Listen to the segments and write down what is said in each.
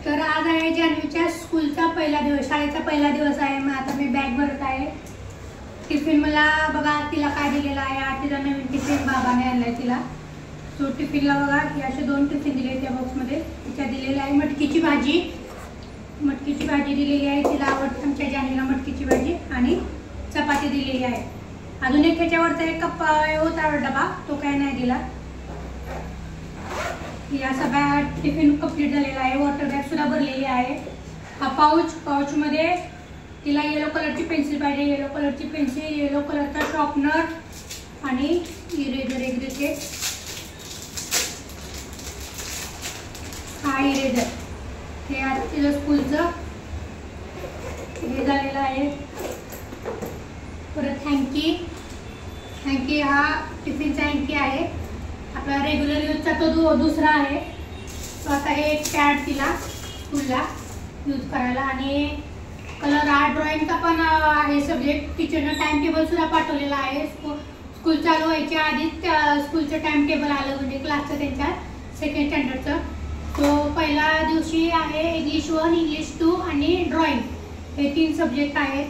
तर आज आहे जान्हवीच्या स्कूलचा पहिला दिवस, शाळेचा पहिला दिवस आहे। मग आता मी बॅग भरत आहे। टिफिन मला बघा तिला काय दिलेला आहे। आज तिला नवीन टिफिन बाबाने आणलाय तिला। तो टिफिनला बघा हे असे 2 टिफिन दिले त्या बॉक्समध्ये। तिच्या दिलेला आहे मटकीची भाजी, मटकीची भाजी दिलेली आहे। तिला आवडते आमच्या जान्हवीला मटकीची भाजी आणि चपाती दिलेली आहे। अजून एक ह्याच्यावरचा एक कप होता डबा, तो काय नाही दिला। या सगळ्या टिफिन कंप्लीट झालेला आहे। वॉटर बॅग सुद्धा भरलेली आहे। हा पाऊच मध्ये तिला येलो कलरची पेन्सिल पाहिजे, येलो कलरची पेन्सिल, येलो कलरचा शॉर्पनर आणि इरेजर एक देते। हा इरेजर हे आता तिला स्कूलचं हे झालेलं आहे। परत हँकी हा टिफिनचा हँकी आहे। आपला रेग्युलर यूजचा तो दुसरा आहे। तो आता हे एक पॅड तिला स्कूलला यूज करायला आणि कलर आर्ट ड्रॉइंगचा पण आहे सब्जेक्ट। टीचरनं टाइम टेबल सुद्धा पाठवलेला आहे। स्कूल चालू व्हायच्या आधीच स्कूलचं टाइम टेबल आलं, म्हणजे क्लासचं त्यांच्या 2nd स्टँडर्डचं। तो पहिला दिवशी आहे इंग्लिश 1, इंग्लिश 2 आणि ड्रॉइंग, हे 3 सब्जेक्ट आहेत।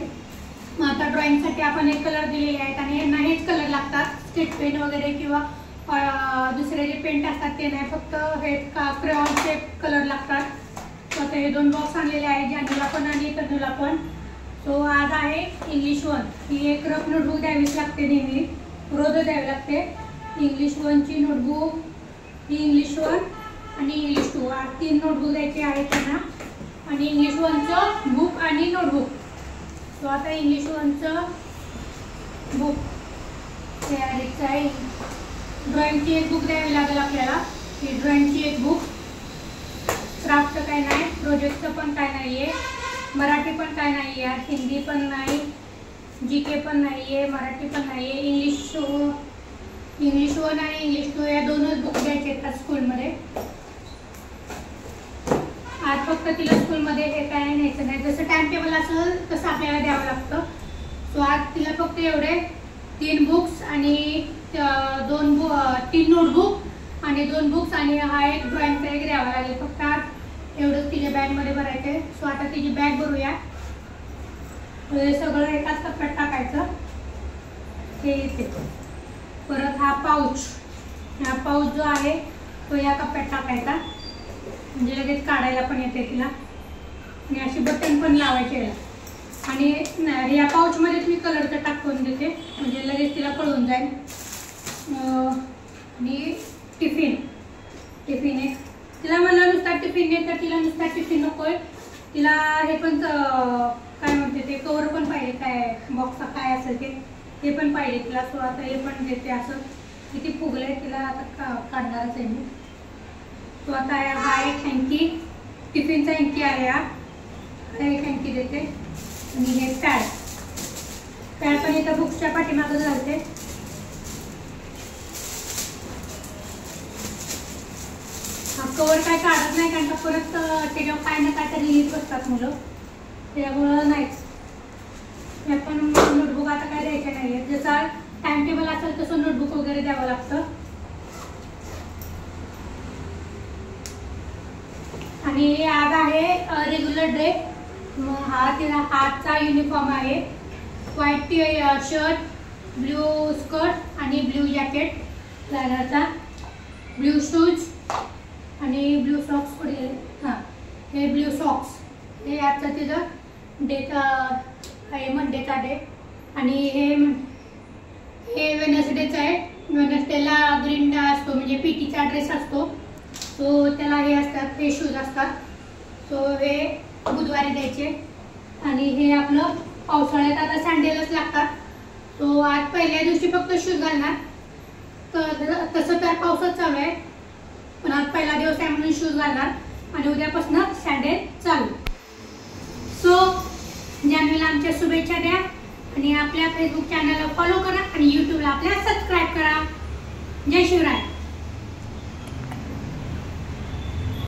मग आता ड्रॉइंगसाठी आपण एक कलर दिलेले आहेत आणि यांना हेच कलर लागतात, स्केच पेन वगैरे किंवा दुसरे जे पेंट असतात ते नाही, फक्त हे क्रेयॉनचे कलर लागतात। तर हे 2 बॉक्स आणलेले आहेत जान्हवीला पण आणि तनुला पण। सो आज आहे इंग्लिश 1, ही एक रफ नोटबुक द्यावीच लागते, नेहमी रोज द्यावी लागते। इंग्लिश 1ची नोटबुक, ही इंग्लिश 1 आणि इंग्लिश 2 आज 3 नोटबुक द्यायची आहे त्यांना। आणि इंग्लिश 1चं बुक आणि नोटबुक। सो आता इंग्लिश 1चं बुक तयारीचं आहे। ड्रॉइंगची एक बुक द्यावी लागेल आपल्याला, ही ड्रॉइंगची एक बुक। क्राफ्ट काय नाही, प्रोजेक्टचं पण काय नाही आहे, मराठी पण काय नाही आहे, हिंदी पण नाही, GK पण नाही आहे, मराठी पण नाही आहे। इंग्लिश 1 आणि इंग्लिश 2 या 2च बुक द्यायचे आहेत स्कूलमध्ये। आज फक्त तिला स्कूलमध्ये हे काय न्यायचं नाही, जसं टाइम टेबल असेल तसं आपल्याला द्यावं लागतं। सो आज तिला फक्त एवढे 3 बुक्स आणि 3 नोटबुक आणि 2 बुक्स आणि हा एक ड्रॉइंगचा एक द्यावा लागेल। फक्त आज एवढंच तिच्या बॅगमध्ये भरायचं आहे। सो आता तिची बॅग भरूया। हे सगळं एकाच कप्प्यात टाकायचं, हे इथे। परत हा पाऊच जो आहे तो या कप्प्यात टाकायचा, म्हणजे लगेच काढायला पण येते तिला। आणि अशी बटन पण लावायचे याला। आणि या पाऊचमध्येच मी कलरचं टाकून देते, म्हणजे लगेच तिला कळून जाईल। आणि टिफिन आहे तिला, मला नुसता टिफिन आहे तर तिला नुसता टिफिन नकोय, तिला हे पण काय म्हणते ते कवर पण पाहिजे, काय बॉक्सचा काय असेल ते पण पाहिजे तिला। सो आता हे पण देते। असं किती फुगलंय तिला, आता काढणारच आहे मी। तो आता हा एक हँकी, टिफिनचा हँकी आहे, हा एक हँकी देते। आणि हे पॅड पण इथं बुक्सच्या पाठीमागं घालते। कवर काय काढत नाही, कारण का परत त्याच्यावर काय ना काय तरी लिहित बसतात मुलं, त्यामुळं नाहीच। हे पण नोटबुक आता काय द्यायचे नाही आहेत, जसा टाइम टेबल असेल तसं नोटबुक वगैरे द्यावं लागतं। आणि आज आहे रेग्युलर डे। हा तिला हातचा युनिफॉर्म आहे, व्हाईट शर्ट, ब्ल्यू स्कर्ट आणि ब्ल्यू जॅकेट लायनरचा, ब्ल्यू शूज आणि ब्ल्यू सॉक्स पडले। हां, हे ब्ल्यू सॉक्स हे आजचा तिचं डेचा आहे, मंडेचा डे। आणि हे वेनसडेचं आहे। वेनसडेला ग्रीन डे असतो, म्हणजे PTचा ड्रेस असतो, सो त्याला हे असतात, हे शूज असतात। सो हे बुधवारी द्यायचे। आणि हे आपलं पावसाळ्यात आता सँडेलच लागतात। सो आज पहिल्या दिवशी फक्त शूज घालणार, तसं तर पावसाच चालू आहे, पण आज पहिला दिवस आहे म्हणून शूज घालणार आणि उद्यापासून सँडेल चालू। सो जान्हवीला आमच्या शुभेच्छा द्या आणि आपल्या फेसबुक चॅनलला फॉलो करा आणि यूट्यूबला आपल्या सबस्क्राईब करा। जय शिवराय।